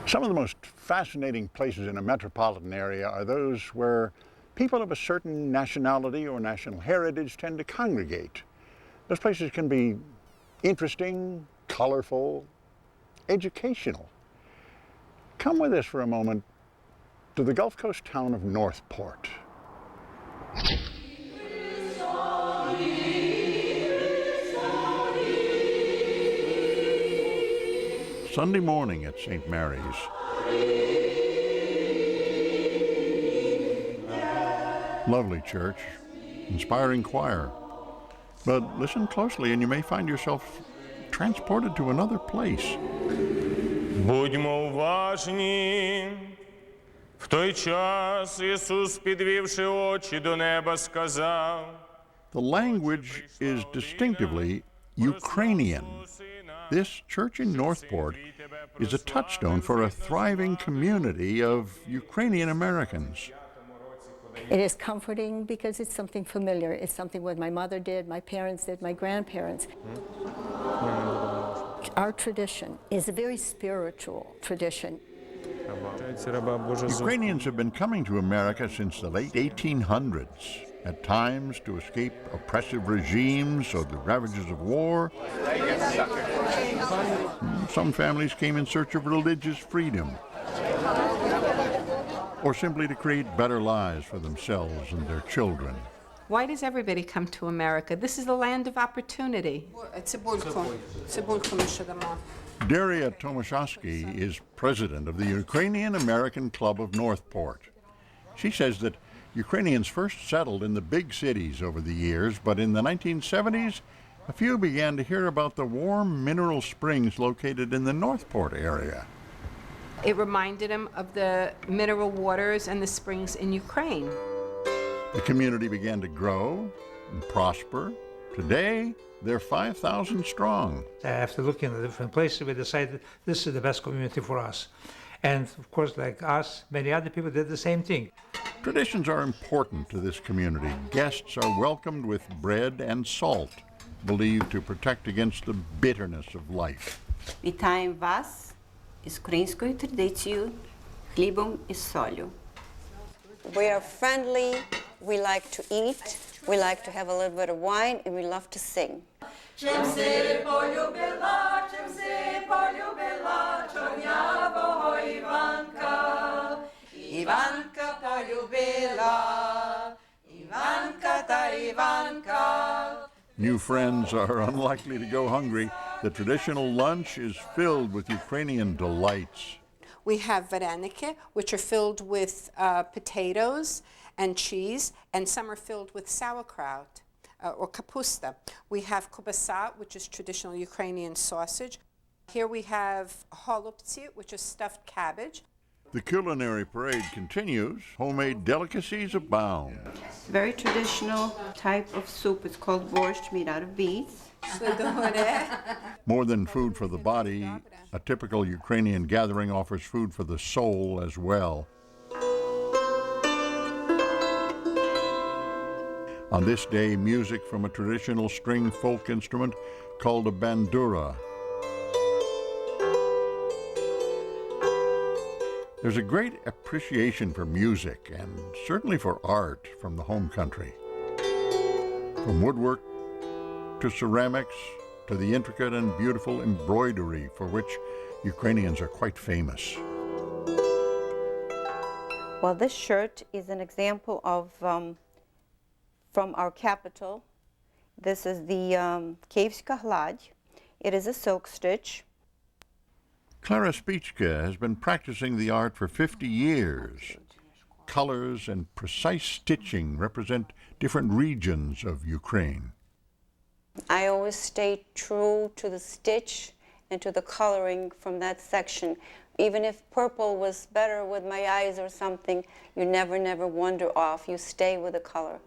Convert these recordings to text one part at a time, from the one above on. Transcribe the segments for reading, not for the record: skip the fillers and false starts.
Some of the most fascinating places in a metropolitan area are those where people of a certain nationality or national heritage tend to congregate. Those places can be interesting, colorful, educational. Come with us for a moment to the Gulf Coast town of Northport. Sunday morning at St. Mary's. Lovely church, inspiring choir. But listen closely and you may find yourself transported to another place. Будьмо уважні. В той час Ісус, підвівши очі до неба, сказав. The language is distinctively Ukrainian. This church in Northport is a touchstone for a thriving community of Ukrainian-Americans. It is comforting because it's something familiar. It's something what my mother did, my parents did, my grandparents. Our tradition is a very spiritual tradition. Ukrainians have been coming to America since the late 1800s, at times to escape oppressive regimes or the ravages of war. Some families came in search of religious freedom, or simply to create better lives for themselves and their children. Why does everybody come to America? This is the land of opportunity. Daria Tomashosky is president of the Ukrainian-American Club of Northport. She says that Ukrainians first settled in the big cities over the years, but in the 1970s, a few began to hear about the warm mineral springs located in the Northport area. It reminded him of the mineral waters and the springs in Ukraine. The community began to grow and prosper. Today, they're 5,000 strong. After looking at different places, we decided this is the best community for us. And of course, like us, many other people did the same thing. Traditions are important to this community. Guests are welcomed with bread and salt, believed to protect against the bitterness of life. Вітаємо вас із українською традицією хлібом із солью. We are friendly, we like to eat, we like to have a little bit of wine, and we love to sing. Чим си полюбила, чорнявого Іванка. Іванка полюбила, Іванка та Іванка. New friends are unlikely to go hungry. The traditional lunch is filled with Ukrainian delights. We have vareniki, which are filled with potatoes and cheese, and some are filled with sauerkraut or kapusta. We have kubasa, which is traditional Ukrainian sausage. Here we have holubtsi, which is stuffed cabbage. The culinary parade continues. Homemade delicacies abound. Very traditional type of soup. It's called borscht, made out of beets. More than food for the body, a typical Ukrainian gathering offers food for the soul as well. On this day, music from a traditional string folk instrument called a bandura. There's a great appreciation for music and certainly for art from the home country. From woodwork to ceramics to the intricate and beautiful embroidery for which Ukrainians are quite famous. Well, this shirt is an example of from our capital. This is the Szpeiczka. It is a silk stitch. Klara Szpeiczka has been practicing the art for 50 years. Colors and precise stitching represent different regions of Ukraine. I always stay true to the stitch and to the coloring from that section. Even if purple was better with my eyes or something, you never wander off. You stay with the color.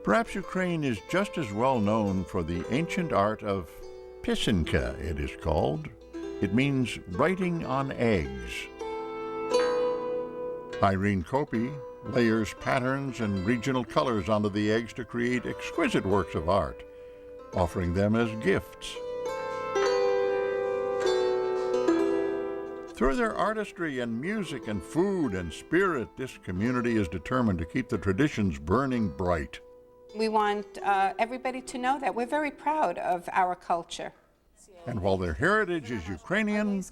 Perhaps Ukraine is just as well known for the ancient art of pisanka, it is called. It means writing on eggs. Irene Kopi layers patterns and regional colors onto the eggs to create exquisite works of art, offering them as gifts. Through their artistry and music and food and spirit, this community is determined to keep the traditions burning bright. We want everybody to know that. We're very proud of our culture. And while their heritage is Ukrainian,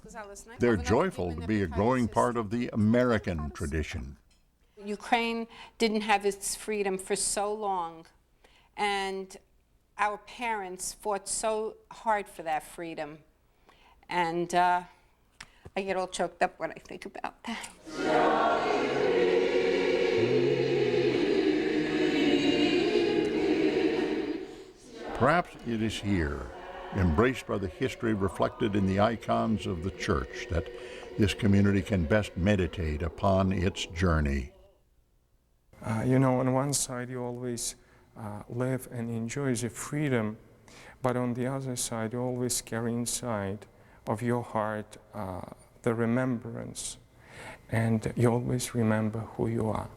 they're joyful to be a growing part of the American tradition. Ukraine didn't have its freedom for so long, and our parents fought so hard for that freedom. And I get all choked up when I think about that. Perhaps it is here, embraced by the history reflected in the icons of the church, that this community can best meditate upon its journey. You know, on one side you always live and enjoy the freedom, but on the other side you always carry inside of your heart the remembrance, and you always remember who you are.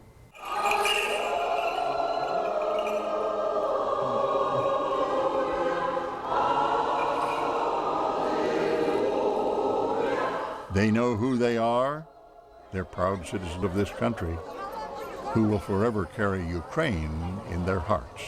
They know who they are. They're proud citizens of this country who will forever carry Ukraine in their hearts.